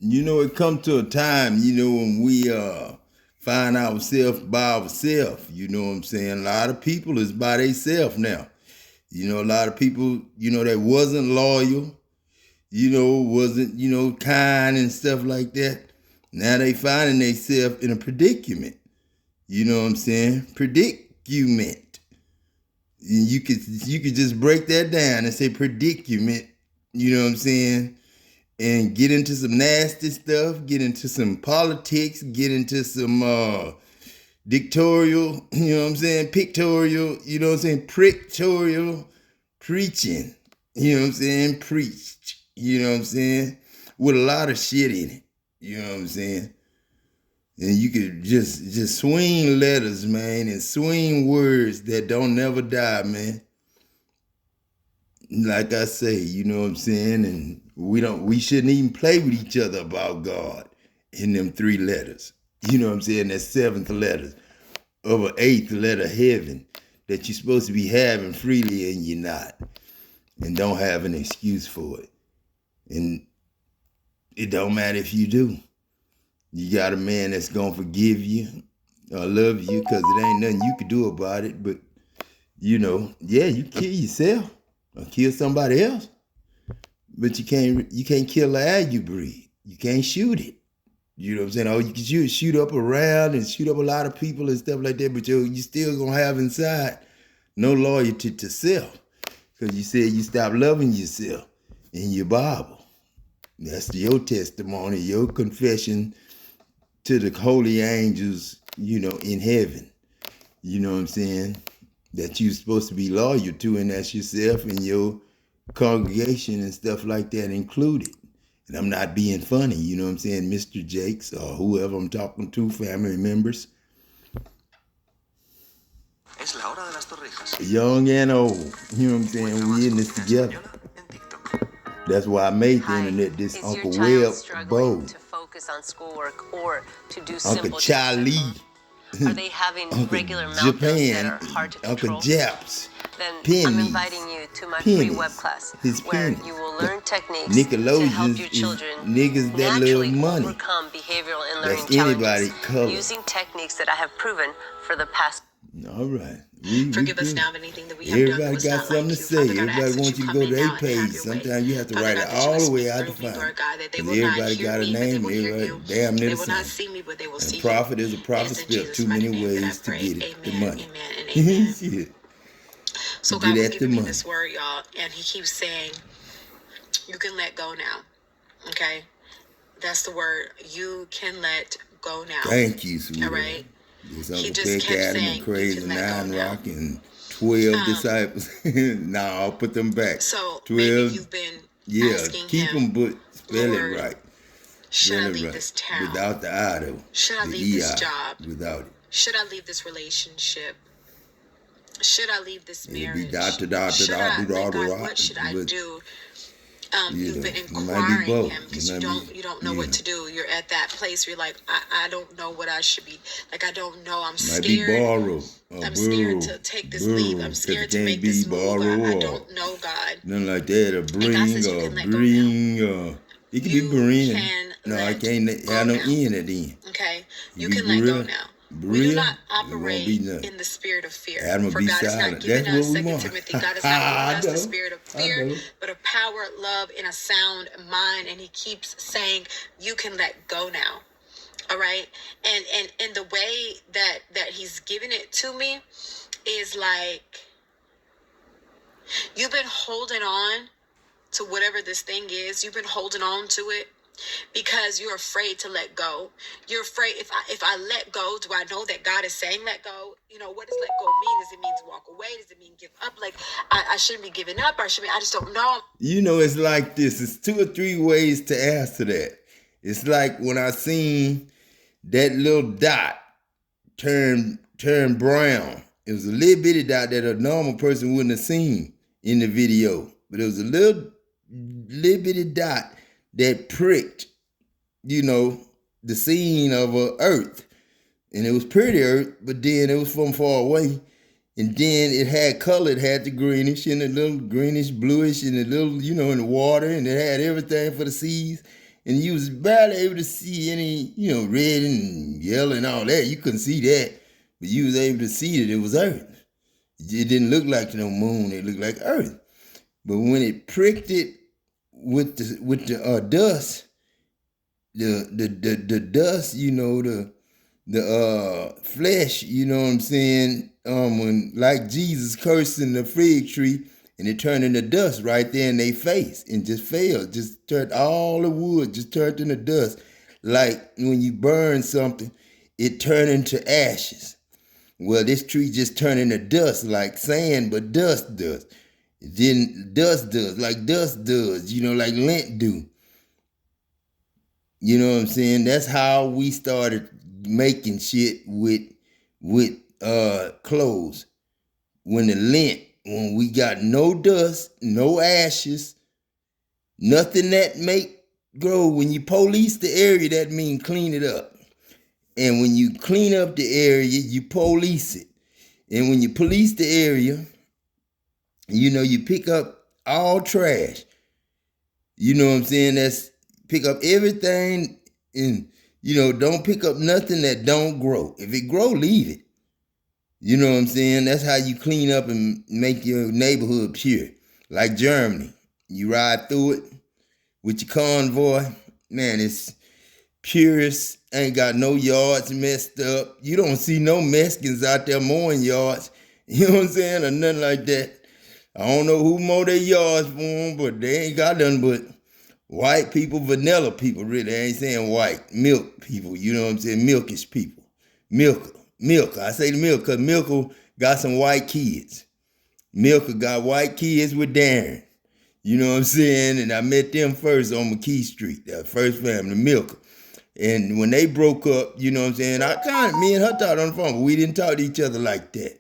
It come to a time, when we find ourselves by ourselves. You know what I'm saying? A lot of people is by themselves now. A lot of people, that wasn't loyal, wasn't, kind and stuff like that. Now they finding themselves in a predicament. You know what I'm saying? Predicament. You could just break that down and say predicament. You know what I'm saying? And get into some nasty stuff, get into some politics, get into some dictatorial, pictorial, pictorial preaching, preach, with a lot of shit in it, you know what I'm saying? And you could just swing letters, man, and swing words that don't never die, man. Like I say, you know what I'm saying? And we shouldn't even play with each other about God in them 3 letters. You know what I'm saying? That 7th letter of an 8th letter heaven that you're supposed to be having freely and you're not. And don't have an excuse for it. And it don't matter if you do. You got a man that's gonna forgive you or love you because it ain't nothing you could do about it. But, you kill yourself or kill somebody else. But you can't kill the air you breathe. You can't shoot it. You know what I'm saying? Oh, you can shoot up around and shoot up a lot of people and stuff like that, but you still gonna have inside no loyalty to self. Because you said you stopped loving yourself in your Bible. That's your testimony, your confession to the holy angels, in heaven. You know what I'm saying? That you're supposed to be loyal to, and that's yourself and your congregation and stuff like that included. And I'm not being funny, you know what I'm saying, Mr. Jakes or whoever I'm talking to, family members. Es la hora de las torrijas. Young and old, you know what I'm saying, we in this together. That's why I made the internet this Uncle Web Bo. To focus on schoolwork or to do Uncle Charlie. Are they having regular meltdowns that are hard to control? Uncle Japs. Then pennies, I'm inviting you to my free web class where you will learn techniques to help your children niggas that naturally overcome behavioral and learning challenges using techniques that I have proven for the past. All right. Forgive us now of anything that we have done. Everybody got something to say. Everybody wants you to go to their page. Sometimes you have to write it all the way out to find it. Everybody got a name. Everybody damn near the same. And profit is a profit spelled too many ways to get it. The money. Shit. So God was giving me this word, y'all, and he keeps saying, you can let go now. Okay? That's the word. You can let go now. Thank you, sweetheart. All right? He just kept saying, Crazy 9 Rock and 12 disciples. Now I'll put them back. So 12, maybe you've been asking keep him, them, but spell Lord, it right. Should I leave this town? Without the I though. Should I leave this job? Without it. Should I leave this relationship? Should I leave this marriage? What should I do? You've been inquiring him because you don't know what to do. You're at that place where you're like, I don't know what I should be. Like, I don't know. I'm scared. I'm scared to take this leap. I'm scared to make this move. I don't know, God. Nothing like that. It could be bring. No, I can't have no end at the end. Okay? You can let go now. We do not operate in the spirit of fear. For God has not given us, 2 Timothy, God has not given us the spirit of fear, but of power, love, and a sound mind. And he keeps saying, you can let go now. All right? And the way that he's giving it to me is like, you've been holding on to whatever this thing is. You've been holding on to it because you're afraid to let go. You're afraid, if I let go, do I know that God is saying let go? What does let go mean? Does it mean to walk away? Does it mean give up? Like, I shouldn't be giving up. I just don't know. It's like this. It's 2 or 3 ways to answer that. It's like when I seen that little dot turn brown. It was a little bitty dot that a normal person wouldn't have seen in the video. But it was a little bitty dot that pricked, the scene of Earth. And it was pretty Earth, but then it was from far away. And then it had color. It had the greenish and a little greenish, bluish, and a little, in the water. And it had everything for the seas. and you was barely able to see any, red and yellow and all that. You couldn't see that, but you was able to see that it was Earth. It didn't look like no moon. It looked like Earth. But when it pricked it with the dust, the dust, the flesh, you know what I'm saying? When like Jesus cursing the fig tree, and it turned into dust right there in their face and just fell. Just turned all the wood, just turned into dust. Like when you burn something, it turned into ashes. Well, this tree just turned into dust, like sand, but dust does. Then dust does, like dust does, like lint do. You know what I'm saying? That's how we started making shit with clothes. When we got no dust, no ashes, nothing that make grow. When you police the area, that means clean it up. And when you clean up the area, you police it. And when you police the area, you pick up all trash. You know what I'm saying? That's pick up everything and, don't pick up nothing that don't grow. If it grow, leave it. You know what I'm saying? That's how you clean up and make your neighborhood pure. Like Germany. You ride through it with your convoy. Man, it's purest. Ain't got no yards messed up. You don't see no Mexicans out there mowing yards. You know what I'm saying? Or nothing like that. I don't know who mow their yards for them, but they ain't got nothing but white people, vanilla people, really. I ain't saying white. Milk people, you know what I'm saying? Milkish people. Milk. I say the milk because Milk got some white kids. Milk got white kids with Darren. You know what I'm saying? And I met them first on McKee Street, that first family, Milk. And when they broke up, you know what I'm saying? Me and her talked on the phone, but we didn't talk to each other like that.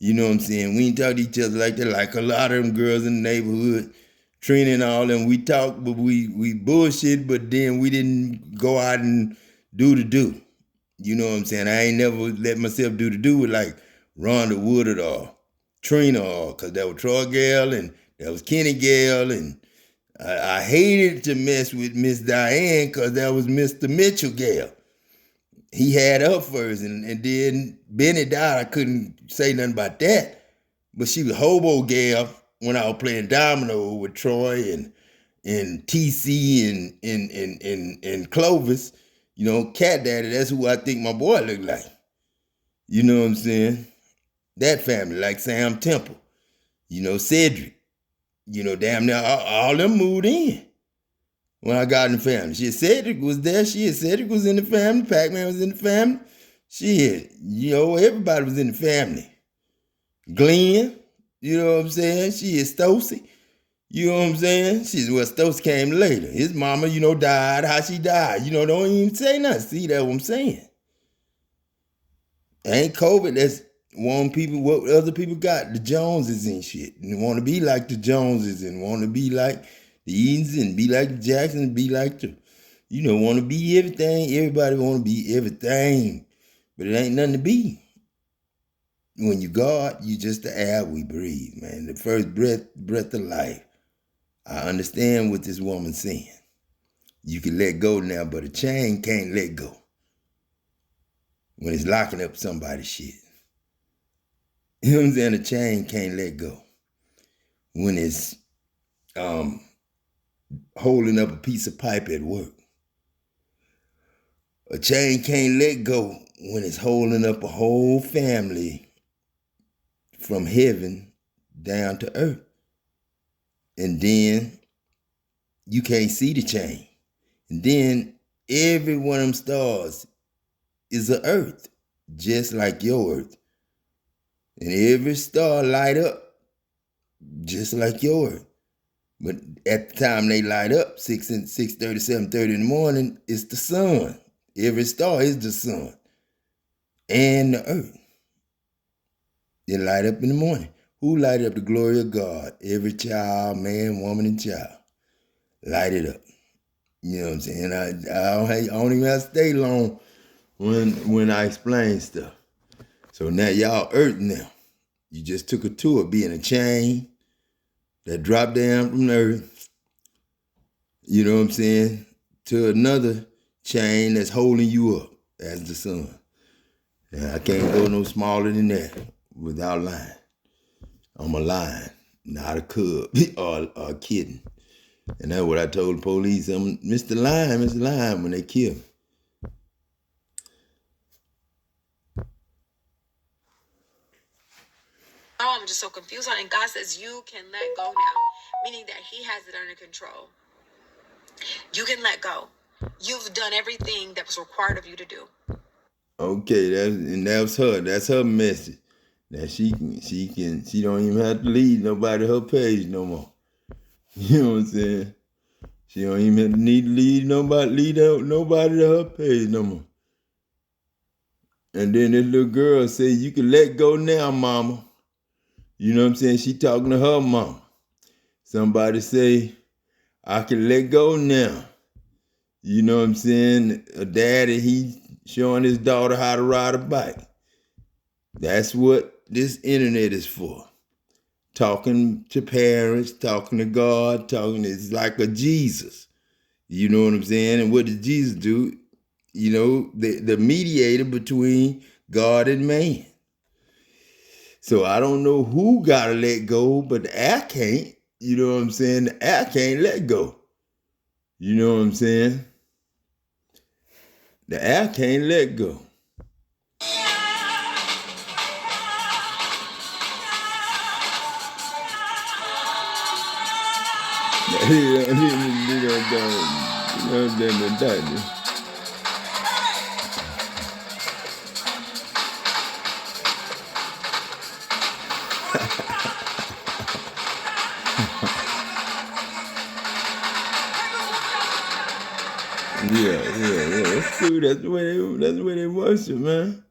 You know what I'm saying? We didn't talk to each other like that, like a lot of them girls in the neighborhood, Trina and all them. We talked, but we bullshit, but then we didn't go out and do the do. You know what I'm saying? I ain't never let myself do the do with like Rhonda Woodard or Trina or, because that was Troy Gale and that was Kenny Gale, and I hated to mess with Miss Diane because that was Mr. Mitchell Gale. He had her first, and then Benny died. I couldn't say nothing about that. But she was Hobo Gale when I was playing domino with Troy and TC and Clovis. Cat Daddy, that's who I think my boy looked like. You know what I'm saying? That family, like Sam Temple. Cedric. Damn near all them moved in when I got in the family. Cedric was there. Cedric was in the family. Pac-Man was in the family. Everybody was in the family. Glenn, you know what I'm saying? Stosey. You know what I'm saying? Stosey came later. His mama, died how she died. Don't even say nothing. See, that's what I'm saying. Ain't COVID, that's want people, what other people got, the Joneses and shit. And want to be like the Joneses and want to be like the Edens and be like the Jacksons, be like the, want to be everything. Everybody want to be everything. But it ain't nothing to be. When you God, you just the air we breathe, man. The first breath of life. I understand what this woman's saying. You can let go now, but a chain can't let go. When it's locking up somebody's shit. You know what I'm saying? A chain can't let go. When it's holding up a piece of pipe at work. A chain can't let go when it's holding up a whole family from heaven down to earth. And then you can't see the chain. And then every one of them stars is an earth, just like your earth. And every star light up just like your earth. But at the time they light up, 6:30, 7:30 in the morning, it's the sun. Every star is the sun and the earth. They light up in the morning. Who light up the glory of God? Every child, man, woman, and child. Light it up. You know what I'm saying? I don't even have to stay long when I explain stuff. So now y'all earth now. You just took a tour being a chain that dropped down from the earth. You know what I'm saying? to another chain that's holding you up as the sun. And I can't go no smaller than that without lying. I'm a lion, not a cub or a kitten. And that's what I told the police. I'm Mr. Lion, when they kill me. Oh, I'm just so confused on it. And God says you can let go now, meaning that he has it under control. You can let go. You've done everything that was required of you to do. Okay, that's her. That's her message. That she don't even have to lead nobody her page no more. You know what I'm saying? She don't even need to lead nobody to her page no more. And then this little girl say, you can let go now, mama. You know what I'm saying? She talking to her mama. Somebody say, I can let go now. You know what I'm saying? A daddy, he showing his daughter how to ride a bike. That's what this internet is for. Talking to parents, talking to God, it's like a Jesus. You know what I'm saying? And what does Jesus do? You know, the mediator between God and man. So I don't know who gotta let go, but the air can't. You know what I'm saying? The air can't let go. You know what I'm saying? The air can't let go. Yeah. That's cool. That's the way they worship, man.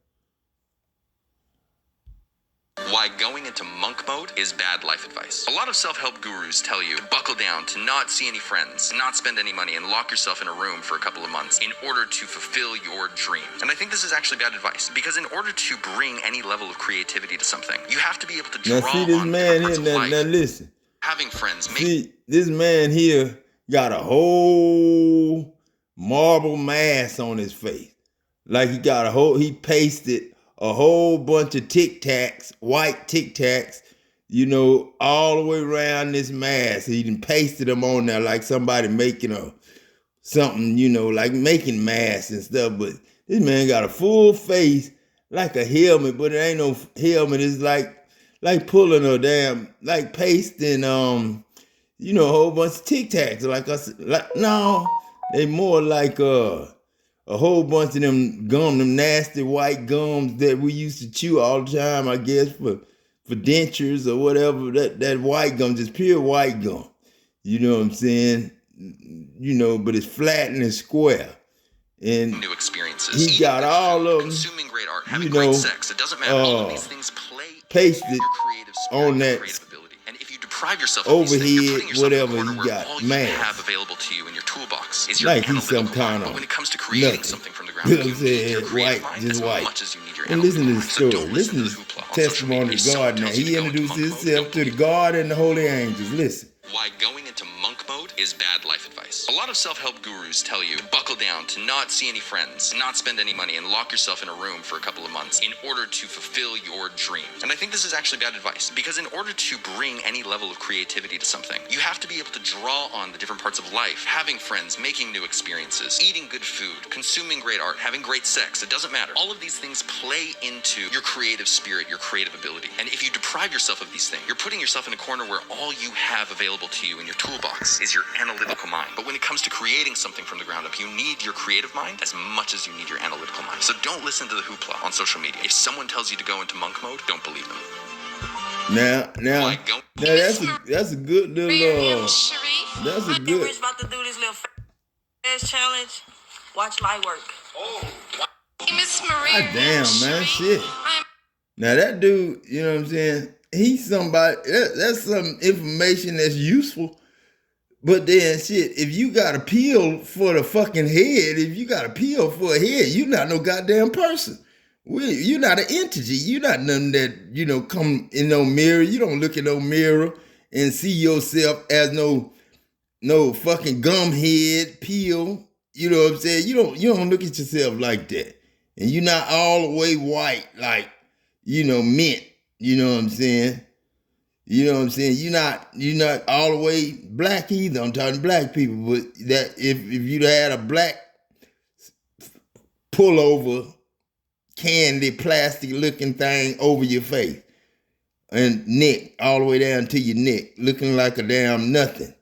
Why going into monk mode is bad life advice. A lot of self-help gurus tell you to buckle down, to not see any friends, not spend any money, and lock yourself in a room for a couple of months in order to fulfill your dream. And I think this is actually bad advice, because in order to bring any level of creativity to something, you have to be able to draw now see this on man different here. parts of life. Now listen. Having friends. See, this man here got a whole marble mask on his face. Like he pasted a whole bunch of Tic Tacs, white Tic Tacs, you know, all the way around this mask. He done pasted them on there like somebody making something, you know, like making masks and stuff. But this man got a full face like a helmet, but it ain't no helmet. It's like pulling a damn, like pasting, you know, a whole bunch of Tic Tacs. No, they more like a whole bunch of them nasty white gums that we used to chew all the time, I guess, for dentures or whatever. That white gum, just pure white gum. You know what I'm saying? You know, but it's flat and it's square. And new experiences. He got all of them. Consuming great art, having great sex. It doesn't matter. All of these things play pasted your creative spirit, on that creative ability. And if you deprive yourself overhead, of these things, you're putting yourself whatever in a corner you where got, all you have available to you in your toolbox is your like he's some kind mind. of But when it comes to creating something from the ground, you know you need your creative mind as much as you need your and listen to the mind. story. So don't listen to the the hoopla on testimony of God. Now he introduced himself to the God and the holy angels. Listen. Why going into monk mode is bad life advice. A lot of self-help gurus tell you to buckle down, to not see any friends, not spend any money, and lock yourself in a room for a couple of months in order to fulfill your dream. And I think this is actually bad advice, because in order to bring any level of creativity to something, you have to be able to draw on the different parts of life, having friends, making new experiences, eating good food, consuming great art, having great sex. It doesn't matter. All of these things play into your creative spirit, your creative ability. And if you deprive yourself of these things, you're putting yourself in a corner where all you have available to you in your toolbox is your analytical mind. But when it comes to creating something from the ground up, you need your creative mind as much as you need your analytical mind. So don't listen to the hoopla on social media. If someone tells you to go into monk mode, don't believe them. Now that's a good little that's a good. Rich about to do this little fast challenge. Watch light work. Oh, Miss Marie. God damn, man, shit. Now that dude, you know what I'm saying? He's somebody, that's some information that's useful. But then shit, if you got a pill for the fucking head, if you got a pill for a head, you're not no goddamn person. You're not an entity. You're not nothing that, you know, come in no mirror. You don't look in no mirror and see yourself as no fucking gum head pill. You know what I'm saying? You don't look at yourself like that. And you're not all the way white, like, mint. You know what I'm saying? You know what I'm saying? You're not all the way black either. I'm talking black people, but that if you'd had a black pullover, candy, plastic looking thing over your face and neck, all the way down to your neck, looking like a damn nothing.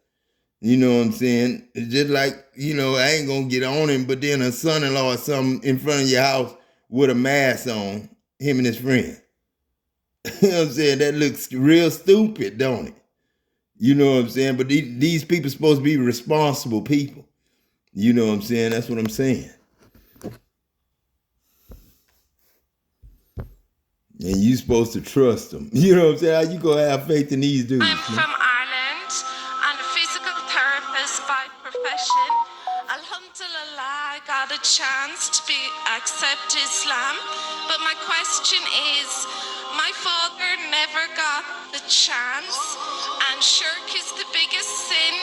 You know what I'm saying? It's just like, I ain't gonna get on him, but then a son-in-law or something in front of your house with a mask on, him and his friend. You know what I'm saying? That looks real stupid, don't it? You know what I'm saying? But these people supposed to be responsible people. You know what I'm saying? That's what I'm saying. And you supposed to trust them. You know what I'm saying? How you gonna have faith in these dudes? I'm from Ireland and a physical therapist by profession. Alhamdulillah, I got a chance to accept Islam. But my question is, my father never got the chance, and shirk is the biggest sin,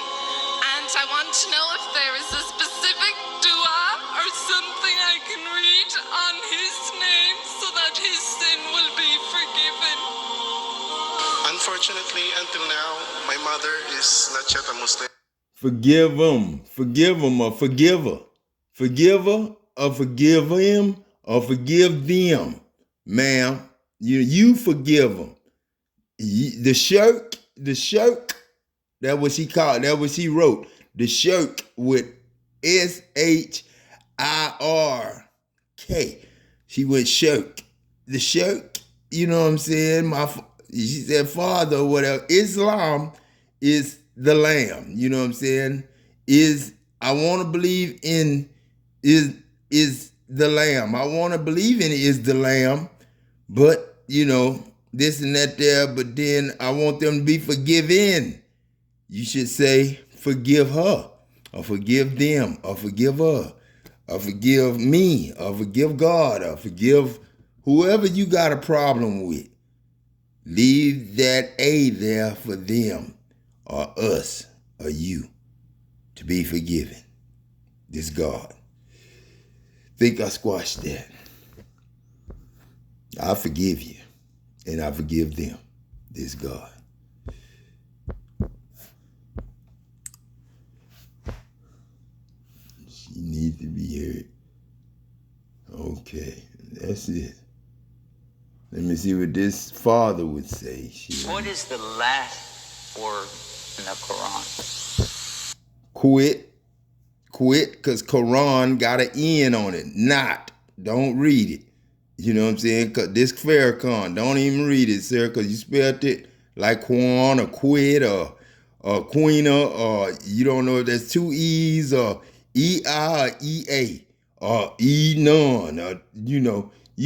and I want to know if there is a specific dua or something I can read on his name so that his sin will be forgiven. Unfortunately, until now, my mother is not yet a Muslim. Forgive him, or forgive her. Forgive her, or forgive him, or forgive them, ma'am. You forgive them. The shirk, that's what she called, that's what she wrote. The shirk with SHIRK. She went shirk. The shirk, you know what I'm saying? She said father or whatever. Islam is the lamb, you know what I'm saying? I want to believe in is the lamb. I want to believe in it is the lamb, but this and that there, but then I want them to be forgiven. You should say, forgive her, or forgive them, or forgive her, or forgive me, or forgive God, or forgive whoever you got a problem with. Leave that A there for them, or us, or you, to be forgiven. This God. Think I squashed that. I forgive you. And I forgive them. This God. She needs to be heard. Okay, that's it. Let me see what this father would say. What is the last word in the Quran? Quit, because Quran got an N on it. Not. Don't read it. You know what I'm saying? Cause this Farrakhan, don't even read it, sir, because you spelled it like Quan or Quid or Queena, or you don't know if there's two E's or E-I or E-A or E-none, or you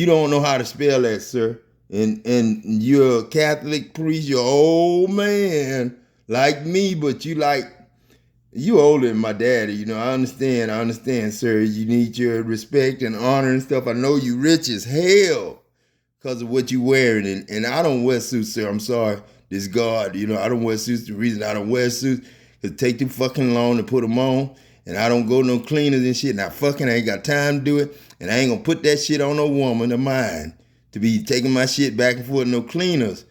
don't know how to spell that, sir. And you're a Catholic priest, you're an old man like me, but you older than my daddy, I understand, sir. You need your respect and honor and stuff. I know you rich as hell because of what you wearing. And I don't wear suits, sir. I'm sorry. This God, I don't wear suits. The reason I don't wear suits is it take too fucking long to put them on. And I don't go no cleaners and shit. And I ain't got time to do it. And I ain't gonna put that shit on no woman of mine to be taking my shit back and forth, no cleaners.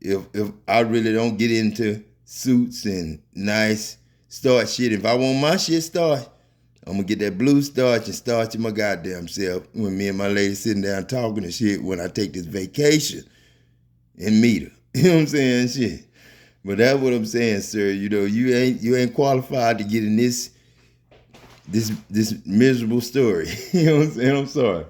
If I really don't get into suits and nice starch shit. If I want my shit starched, I'm gonna get that blue starch and starch it my goddamn self when me and my lady sitting down talking and shit when I take this vacation and meet her. You know what I'm saying? Shit. But that's what I'm saying, sir. You ain't qualified to get in this miserable story. You know what I'm saying? I'm sorry.